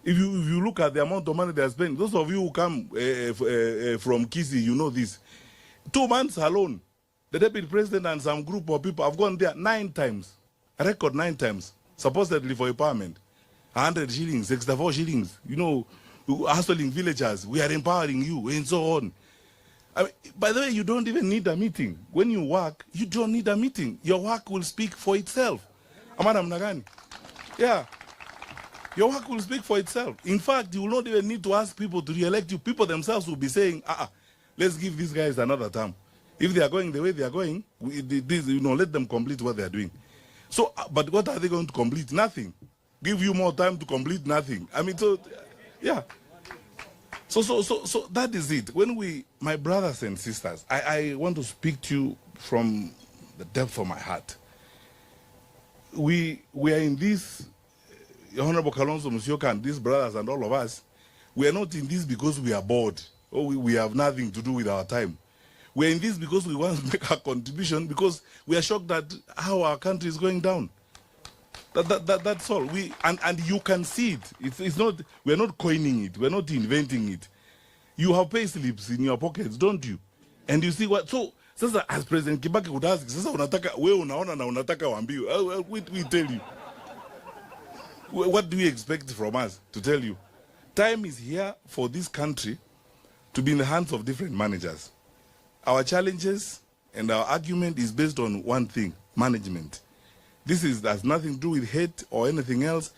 If you look at the amount of money they are spending, those of you who come from Kisii, you know this. 2 months alone, the deputy president and some group of people have gone there 9 times. A record 9 times, supposedly for empowerment. 100 shillings, 64 shillings, you know, hustling villagers, we are empowering you, and so on. I mean, by the way, you don't even need a meeting. When you work, you don't need a meeting. Your work will speak for itself. Amana mnagani? Yeah. Your work will speak for itself. In fact, you will not even need to ask people to re-elect you. People themselves will be saying, let's give these guys another term. If they are going the way they are going, let them complete what they are doing. So, but what are they going to complete? Nothing. Give you more time to complete nothing. I mean, so, yeah. So that is it. When my brothers and sisters, I want to speak to you from the depth of my heart. We are in this, Honorable Kalonzo Musyoka and these brothers and all of us, we are not in this because we are bored or we have nothing to do with our time. We are in this because we want to make a contribution, because we are shocked at how our country is going down. That's all. And you can see it. It's not, we're not coining it. We're not inventing it. You have pay slips in your pockets, don't you? And you see what, so, sasa as President Kibaki would ask, sasa unataka, we unaona na unataka wambiwe. We tell you. What do you expect from us to tell you? Time is here for this country to be in the hands of different managers. Our challenges and our argument is based on one thing: management. This has nothing to do with hate or anything else.